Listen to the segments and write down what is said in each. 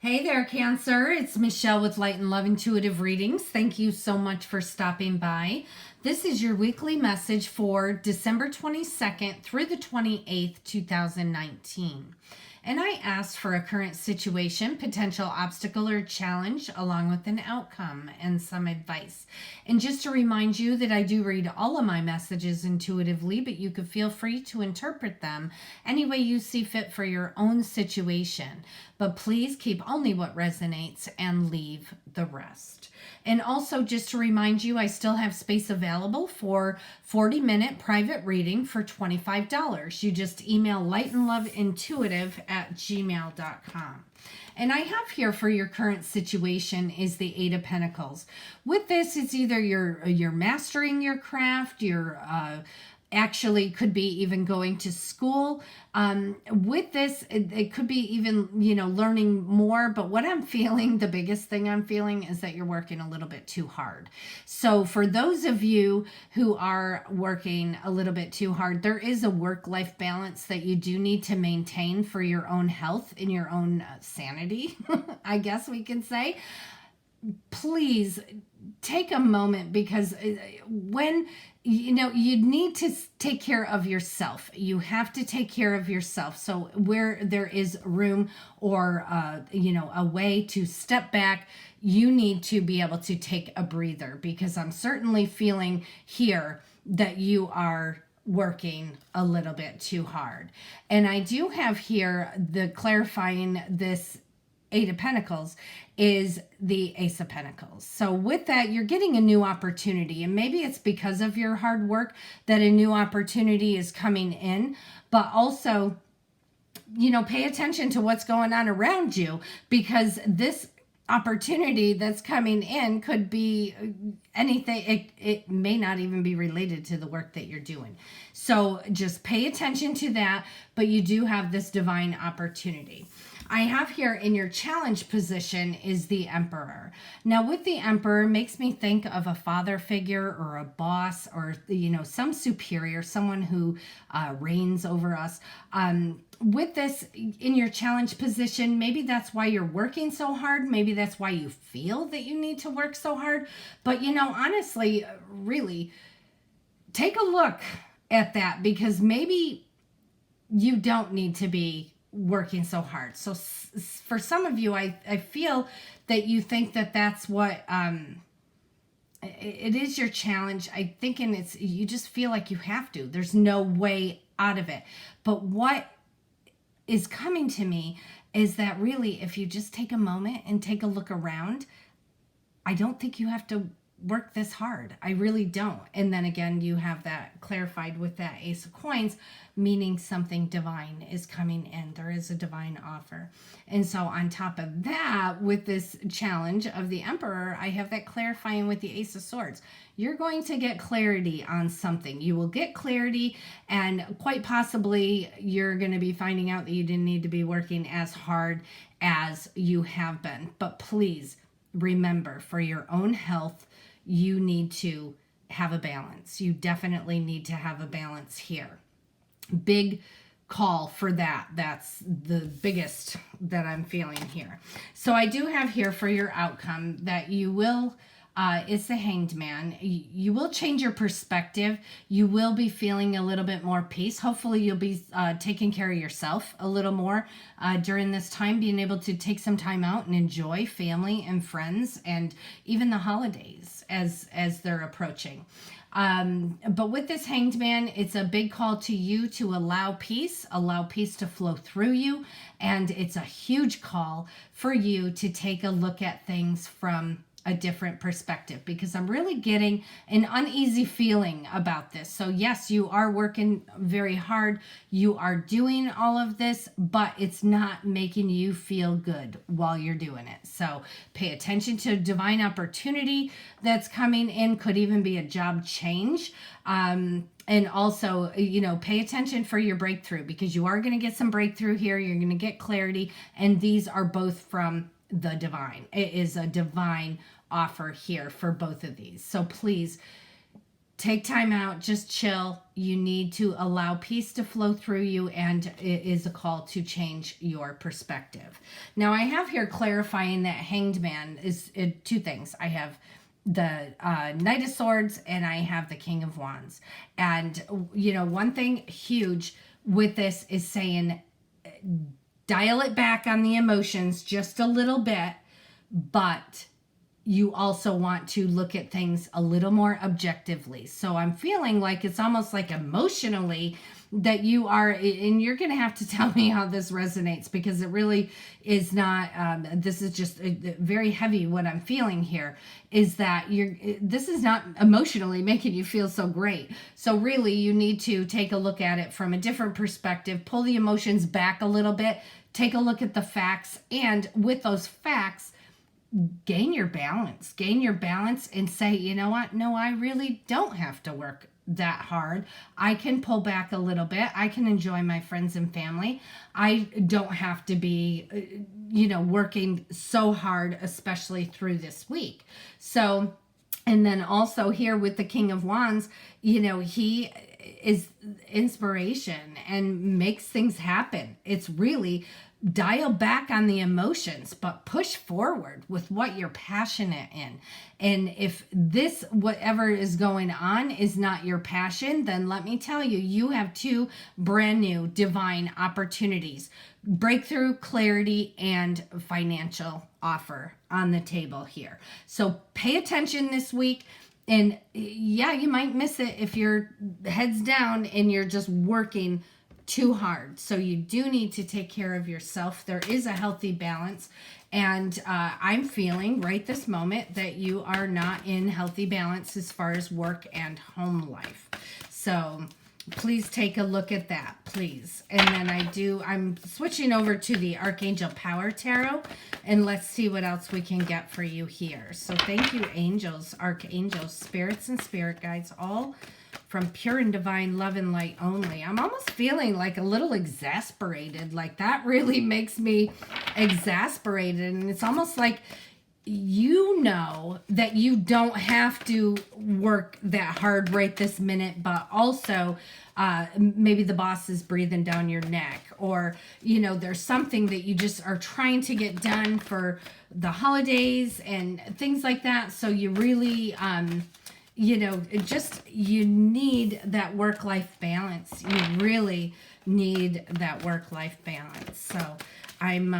Hey there, Cancer. It's Michelle with Light and Love Intuitive Readings. Thank you so much for stopping by. This is your weekly message for December 22nd through the 28th, 2019. And I asked for a current situation, potential obstacle or challenge, along with an outcome and some advice. And just to remind you that I do read all of my messages intuitively, but you could feel free to interpret them any way you see fit for your own situation. But please keep only what resonates and leave the rest. And also, just to remind you, I still have space available for 40-minute private reading for $25. You just email lightandloveintuitive@gmail.com. And I have here for your current situation is the Eight of Pentacles. With this, it's either you're mastering your craft, you're actually could be even going to school. With this, it could be even, learning more. But what I'm feeling, the biggest thing I'm feeling is that you're working a little bit too hard. So for those of you who are working a little bit too hard, there is a work-life balance that you do need to maintain for your own health and your own sanity, I guess we can say. Please take a moment, because when you need to take care of yourself. You have to take care of yourself. So where there is room or a way to step back, you need to be able to take a breather, because I'm certainly feeling here that you are working a little bit too hard. And I do have here the clarifying this Eight of Pentacles is the Ace of Pentacles. So with that, you're getting a new opportunity, and maybe it's because of your hard work that a new opportunity is coming in, but also, pay attention to what's going on around you, because this opportunity that's coming in could be anything. It may not even be related to the work that you're doing. So just pay attention to that, but you do have this divine opportunity. I have here in your challenge position is the Emperor. Now with the Emperor, makes me think of a father figure or a boss, or some superior, someone who reigns over us. With this in your challenge position, maybe that's why you're working so hard. Maybe that's why you feel that you need to work so hard. But honestly, really take a look at that, because maybe you don't need to be working so hard. So for some of you, I feel that you think that that's what it is, your challenge. I think, and you just feel like you have to. There's no way out of it. But what is coming to me is that really, if you just take a moment and take a look around, I don't think you have to work this hard. I really don't. And then again, you have that clarified with that Ace of Coins, meaning something divine is coming in. There is a divine offer. And so on top of that, with this challenge of the Emperor, I have that clarifying with the Ace of Swords. You're going to get clarity on something. You will get clarity, and quite possibly you're going to be finding out that you didn't need to be working as hard as you have been. But please remember, for your own health, you need to have a balance. You definitely need to have a balance here. Big call for that. That's the biggest that I'm feeling here. So I do have here for your outcome that you will, it's the Hanged Man. You will change your perspective. You will be feeling a little bit more peace. Hopefully you'll be taking care of yourself a little more during this time, being able to take some time out and enjoy family and friends, and even the holidays as they're approaching. But with this Hanged Man, it's a big call to you to allow peace to flow through you. And it's a huge call for you to take a look at things from a different perspective, because I'm really getting an uneasy feeling about this. So yes, you are working very hard. You are doing all of this, but it's not making you feel good while you're doing it. So pay attention to divine opportunity that's coming in. Could even be a job change. And also, pay attention for your breakthrough, because you are going to get some breakthrough here. You're going to get clarity. And these are both from the divine. It is a divine offer here for both of these. So please take time out, just chill. You need to allow peace to flow through you, and it is a call to change your perspective. Now, I have here clarifying that Hanged Man is two things. I have the Knight of Swords and I have the King of Wands. And, one thing huge with this is saying dial it back on the emotions just a little bit, but you also want to look at things a little more objectively. So I'm feeling like it's almost like emotionally that you are, and you're going to have to tell me how this resonates, because it really is not, this is just very heavy. What I'm feeling here is that this is not emotionally making you feel so great. So really you need to take a look at it from a different perspective, pull the emotions back a little bit, take a look at the facts, and with those facts, gain your balance and say, you know what? No, I really don't have to work that hard. I can pull back a little bit. I can enjoy my friends and family. I don't have to be, working so hard, especially through this week. So, and then also here with the King of Wands, he is inspiration and makes things happen. It's really dial back on the emotions, but push forward with what you're passionate in. And if this, whatever is going on, is not your passion, then let me tell you, you have two brand new divine opportunities: breakthrough, clarity, and financial offer on the table here. So pay attention this week. And yeah, you might miss it if your head's down and you're just working too hard. So you do need to take care of yourself. There is a healthy balance. And I'm feeling right this moment that you are not in healthy balance as far as work and home life. So please take a look at that, please. And then I'm switching over to the Archangel Power Tarot, and let's see what else we can get for you here. So thank you, angels, archangels, spirits, and spirit guides, all from pure and divine love and light only. I'm almost feeling like a little exasperated. Like that really makes me exasperated. And it's almost like that you don't have to work that hard right this minute, but also maybe the boss is breathing down your neck, or there's something that you just are trying to get done for the holidays and things like that. So you really you need that work-life balance. You really need that work-life balance. So I'm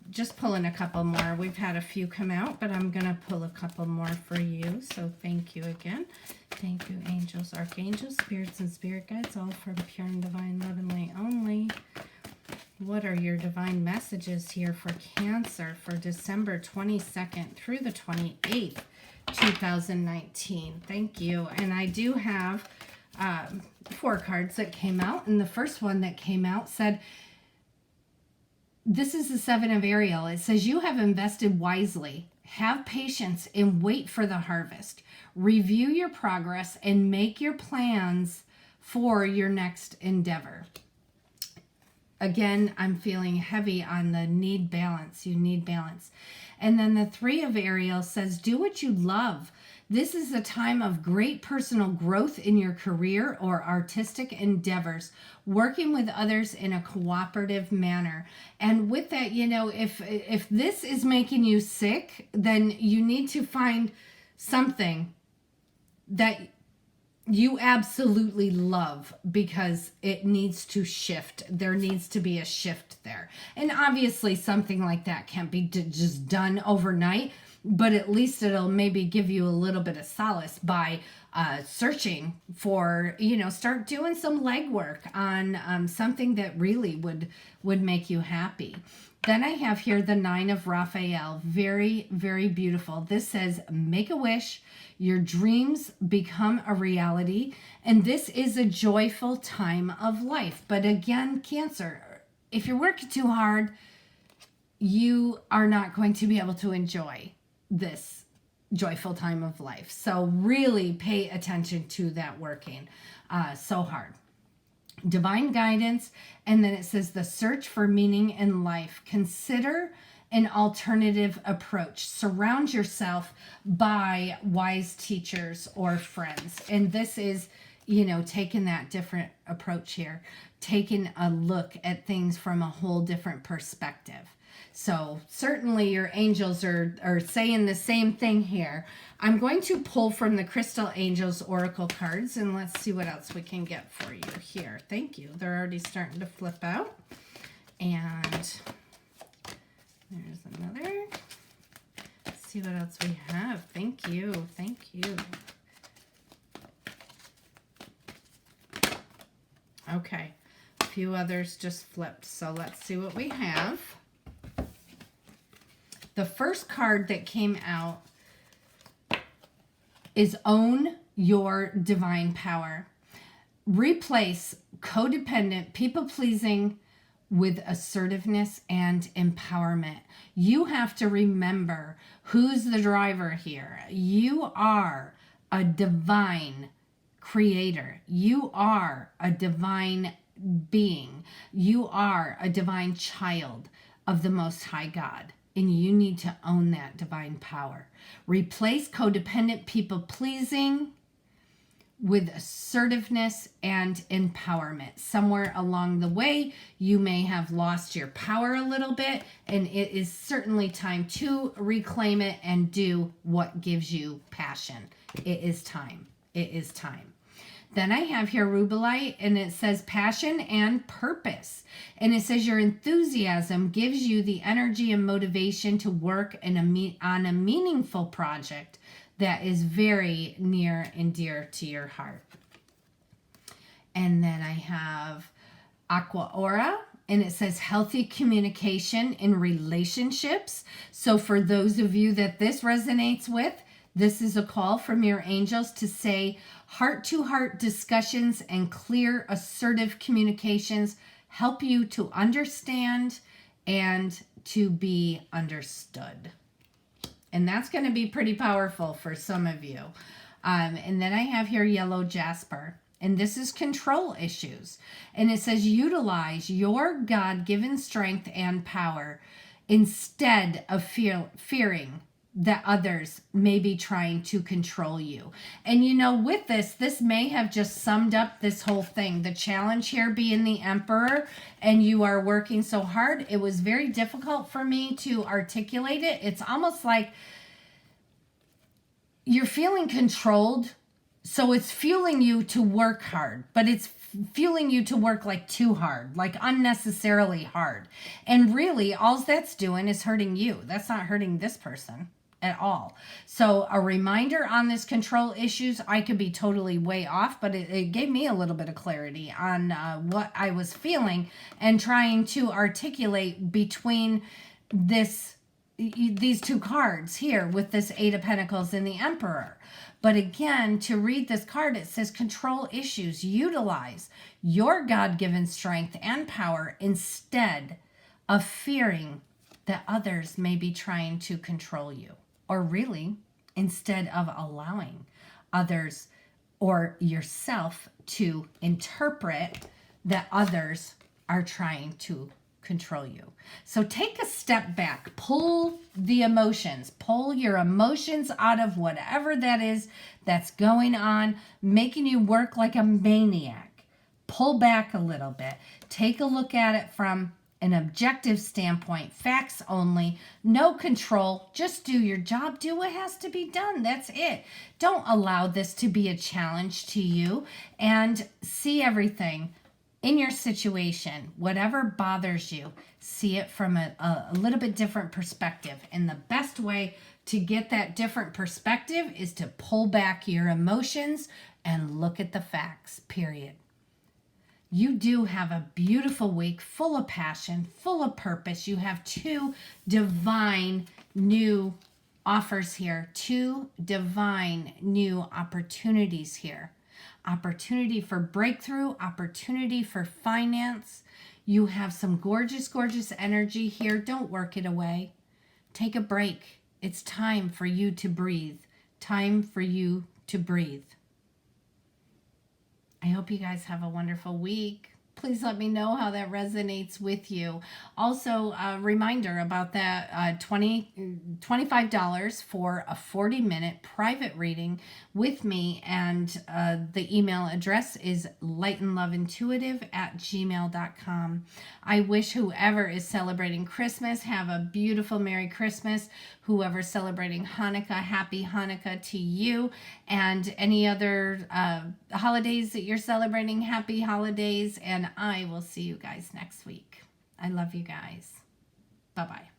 just pulling a couple more. We've had a few come out, but I'm going to pull a couple more for you. So thank you again. Thank you, angels, archangels, spirits, and spirit guides, all from pure and divine love and light only. What are your divine messages here for Cancer for December 22nd through the 28th, 2019? Thank you. And I do have 4 cards that came out. And the first one that came out said, this is the 7 of Ariel. It says, you have invested wisely. Have patience and wait for the harvest. Review your progress and make your plans for your next endeavor. Again, I'm feeling heavy on the need balance. You need balance. And then the 3 of Ariel says, do what you love. This is a time of great personal growth in your career or artistic endeavors, working with others in a cooperative manner. And with that, if this is making you sick, then you need to find something that you absolutely love, because it needs to shift. There needs to be a shift there. And obviously something like that can't be just done overnight, but at least it'll maybe give you a little bit of solace by searching for, start doing some legwork on something that really would make you happy. Then I have here the 9 of Raphael. Very, very beautiful. This says, make a wish. Your dreams become a reality. And this is a joyful time of life. But again, Cancer, if you're working too hard, you are not going to be able to enjoy this joyful time of life. So really pay attention to that working so hard. Divine guidance. And then it says the search for meaning in life. Consider an alternative approach. Surround yourself by wise teachers or friends. And this is, you know, taking that different approach here, taking a look at things from a whole different perspective. So certainly your angels are saying the same thing here. I'm going to pull from the Crystal Angels Oracle cards, and let's see what else we can get for you here. Thank you. They're already starting to flip out. And there's another. Let's see what else we have. Thank you. Thank you. Okay. A few others just flipped. So let's see what we have. The first card that came out is Own Your Divine Power. Replace codependent, people-pleasing with assertiveness and empowerment. You have to remember who's the driver here. You are a divine creator. You are a divine being. You are a divine child of the Most High God. And you need to own that divine power. Replace codependent people-pleasing with assertiveness and empowerment. Somewhere along the way, you may have lost your power a little bit, and it is certainly time to reclaim it and do what gives you passion. It is time. It is time. Then I have here Rubelite, and it says passion and purpose. And it says your enthusiasm gives you the energy and motivation to work on a meaningful project that is very near and dear to your heart. And then I have Aqua Aura, and it says healthy communication in relationships. So for those of you that this resonates with, this is a call from your angels to say heart-to-heart discussions and clear, assertive communications help you to understand and to be understood. And that's going to be pretty powerful for some of you. And then I have here Yellow Jasper. And this is control issues. And it says utilize your God-given strength and power instead of fearing that others may be trying to control you. And you know, with this may have just summed up this whole thing. The challenge here being the Emperor, and you are working so hard. It was very difficult for me to articulate it. It's almost like you're feeling controlled, so it's fueling you to work hard, but it's fueling you to work like too hard, like unnecessarily hard. And really, all that's doing is hurting you. That's not hurting this person at all. So a reminder on this control issues, I could be totally way off, but it gave me a little bit of clarity on what I was feeling and trying to articulate between these two cards here with this Eight of Pentacles and the Emperor. But again, to read this card, it says control issues. Utilize your God-given strength and power instead of fearing that others may be trying to control you. Or really, instead of allowing others or yourself to interpret that others are trying to control you. So take a step back, pull the emotions, pull your emotions out of whatever that is that's going on, making you work like a maniac. Pull back a little bit. Take a look at it from an objective standpoint, facts only, no control, just do your job, do what has to be done. That's it. Don't allow this to be a challenge to you, and see everything in your situation, whatever bothers you, see it from a little bit different perspective. And the best way to get that different perspective is to pull back your emotions and look at the facts, period. You do have a beautiful week full of passion, full of purpose. You have two divine new offers here, two divine new opportunities here. Opportunity for breakthrough, opportunity for finance. You have some gorgeous, gorgeous energy here. Don't work it away. Take a break. It's time for you to breathe. Time for you to breathe. I hope you guys have a wonderful week. Please let me know how that resonates with you. Also, a reminder about that $25 for a 40-minute private reading with me. And the email address is lightandloveintuitive@gmail.com. I wish whoever is celebrating Christmas have a beautiful Merry Christmas. Whoever's celebrating Hanukkah, Happy Hanukkah to you. And any other holidays that you're celebrating, happy holidays. And I will see you guys next week. I love you guys. Bye-bye.